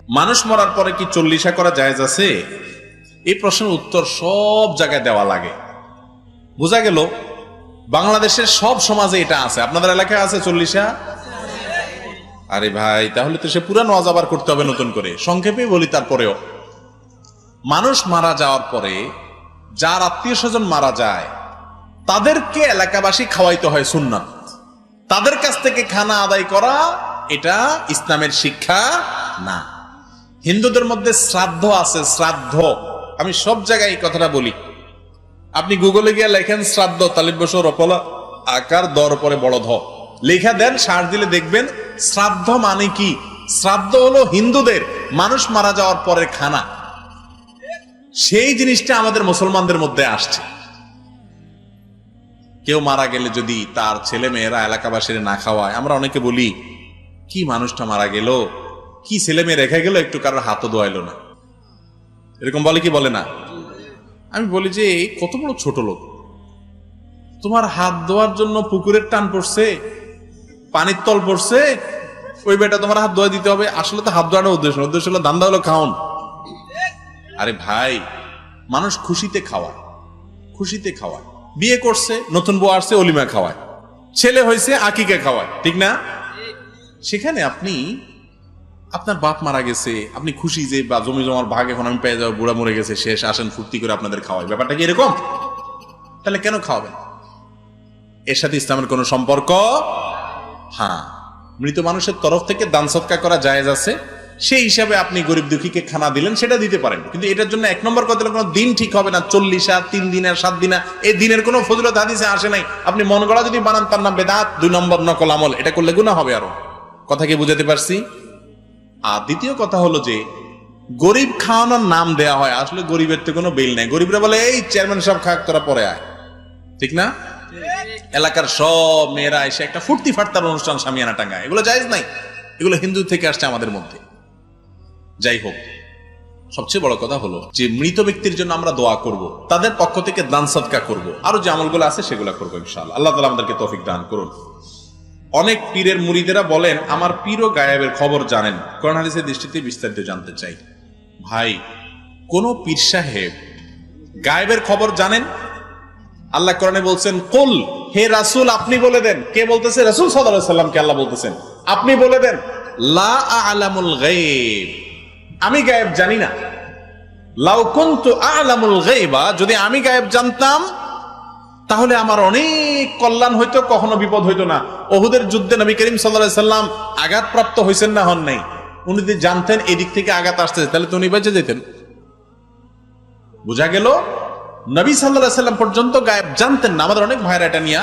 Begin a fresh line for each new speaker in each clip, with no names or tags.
মানুষ মরার পরে কি চল্লিশা করা জায়েজ আছে? এই প্রশ্নের উত্তর সব জায়গায় দেওয়া লাগে। বোঝা গেল বাংলাদেশের সব সমাজে এটা আছে। আপনাদের এলাকায় আছে চল্লিশা? আরে ভাই, তাহলে তো সে পুরা নওয়াজ আবার করতে হবে নতুন করে। সংক্ষেপে বলি, তারপরেও মানুষ মারা যাওয়ার পরে যার আত্মীয় স্বজন মারা যায় তাদেরকে এলাকাবাসী খাওয়াইতে হয় সুন্নাত। তাদের কাছ থেকে খানা আদায় করা এটা ইসলামের শিক্ষা না। হিন্দুদের মধ্যে শ্রাদ্ধ আছে, শ্রাদ্ধ। আমি সব জায়গায় এই কথাটা বলি। আপনি গুগলে গিয়ে লেখেন শ্রাদ্ধ, তালিব বসর অপলা আকার দর পরে বড় ধ লেখা দেন, সার দিলে দেখবেন শ্রাদ্ধ মানে কি। শ্রাদ্ধ হলো হিন্দুদের মানুষ মারা যাওয়ার পরের খানা। সেই জিনিসটা আমাদের মুসলমানদের মধ্যে আসছে। কেউ মারা গেলে যদি তার ছেলে মেয়েরা এলাকাবাসীরা না খাওয়ায়, আমরা অনেকে বলি কি মানুষটা মারা গেল, কি ছেলে মেয়ে রেখে গেল, একটু কারোর হাতও ধোয়াইলো না, এরকম বলে কি বলে না? আমি বলি যে কত বড় ছোট লোক, তোমার হাত ধোয়ার জন্য পুকুরের টান পড়ছে, পানির তল পড়ছে, ওই বেটা তোমার হাত ধোয়া দিতে হবে? আসলে তো হাত ধোয়াটা উদ্দেশ্য হলো ধান্দা হলো খাওন। আরে ভাই, মানুষ খুশিতে খাওয়ায়, খুশিতে খাওয়ায়। বিয়ে করছে, নতুন বউ আসছে, অলিমা খাওয়ায়। ছেলে হয়েছে, আকিকা খাওয়ায়, ঠিক না? সেখানে আপনি আপনার বাপ মারা গেছে, আপনি খুশি যে বা জমি জমার ভাগ এখন আমি পেয়ে যাবো, বুড়া মরে গেছে, শেষ, আসেন ফুর্তি করে আপনাদের খাওয়াই। ব্যাপারটা কি এরকম? তাহলে কেন খাওয়াবেন? এর সাথে ইসলামের কোন সম্পর্ক? হ্যাঁ, মৃত মানুষের তরফ থেকে দান সদকা করা জায়েজ আছে। সেই হিসাবে আপনি গরিব দুঃখীকে খানা দিলেন, সেটা দিতে পারেন। কিন্তু এটার জন্য এক নম্বর কথা কোনো দিন ঠিক হবে না। 40 3 দিন 7 দিন, এই দিনের কোনো ফজিলত হাদিসে আসে নাই। আপনি মন গড়া যদি বানান, তার নাম বেদাত। 2 নম্বর নকল আমল, এটা করলে গুনাহ হবে। আরো কথা কি বুঝাতে পারছি? আর দ্বিতীয় কথা হলো যে গরিব খাওয়ানোর নাম দেয়া হয়, আসলে গরিবের তো কোনো বিল নাই। গরিবরা বলে এই চেয়ারম্যান সাহেব খাক, তোরা পরে আয়, ঠিক না? এলাকার সব মেয়েরা এসে একটা ফুর্তি ফাটতার অনুষ্ঠান সামিয়ানা টাঙ্গায়, এগুলো জায়েজ নাই। এগুলো হিন্দু থেকে আসছে আমাদের মধ্যে। যাই হোক, সবচেয়ে বড় কথা হলো যে মৃত ব্যক্তির জন্য আমরা দোয়া করব, তাদের পক্ষ থেকে দান সদকা করব, আরো যে আমলগুলো আছে সেগুলো করবো ইনশাআল্লাহ। আল্লাহ তাআলা আমাদেরকে তৌফিক দান করুন। অনেক পীরের মুরিদেরা বলেন আমার পীরও গায়েবের খবর জানেন। কোরআন হাদিসের দৃষ্টিতে বিস্তারিত জানতে চাই। ভাই, কোন পীর সাহেব গায়েবের খবর জানেন? আল্লাহ কোরআনে বলছেন, কুল, হে রাসূল আপনি বলে দেন। কে বলতেছে? রাসূল সাল্লাল্লাহু আলাইহি ওয়াসাল্লামকে আল্লাহ বলতেছেন, আপনি বলে দেন, লা আ'লামুল গায়ব, আমি গায়েব জানি না। লাউ কুনতু আ'লামুল গায়বা, যদি আমি গায়েব জানতাম তাহলে আমার অনেক কল্যাণ হইতো, কখনো বিপদ হইতো না। উহুদের যুদ্ধে নবী করিম সাল্লাল্লাহু আলাইহি সাল্লাম আঘাতপ্রাপ্ত হয়েছেন না, হন নাই? উনি যদি জানতেন এদিক থেকে আঘাত আসতেছে, তাহলে তো উনি বেঁচে যেতেন। বোঝা গেল নবী সাল্লাল্লাহু আলাইহি সাল্লাম পর্যন্ত গায়েব জানতেন না। আমাদের অনেক ভাইরা এটা নিয়ে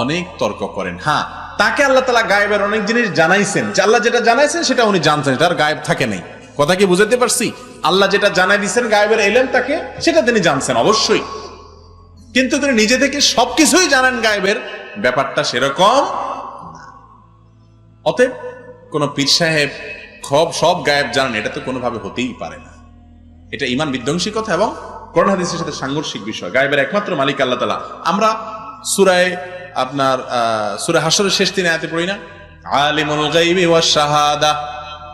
অনেক তর্ক করেন। হ্যাঁ, তাকে আল্লাহ তাআলা গায়েবের অনেক জিনিস জানাইছেন, যে আল্লাহ যেটা জানাইছেন সেটা উনি জানতেন, তার গায়েব থাকে নাই। কথা কি বুঝাতে পারছি? আল্লাহ যেটা জানাই দিচ্ছেন গায়েবের এলেম তাকে, সেটা তিনি জানছেন অবশ্যই। কিন্তু তিনি নিজে থেকে সবকিছুই জানেন গায়েবের, ব্যাপারটা সেরকম না। অতএব কোন পীর সাহেব সব গায়েব জানেন, এটা তো কোনোভাবে হতেই পারে না। এটা ঈমান বিধ্বংসী কথা এবং কোরআন হাদিসের সাথে সাংঘর্ষিক বিষয়। গায়েবের একমাত্র মালিক আল্লাহ তাআলা। আমরা সূরা হাশরের শেষ 3 আয়াতে পড়ি না, আলিমুল গায়বি ওয়াশ শাহাদা,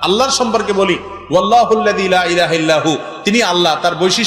আল্লাহর সম্পর্কে বলি, ওয়াল্লাহুল্লাযী লা ইলাহা ইল্লাহু, তিনি আল্লাহ, তার বৈশিষ্ট্য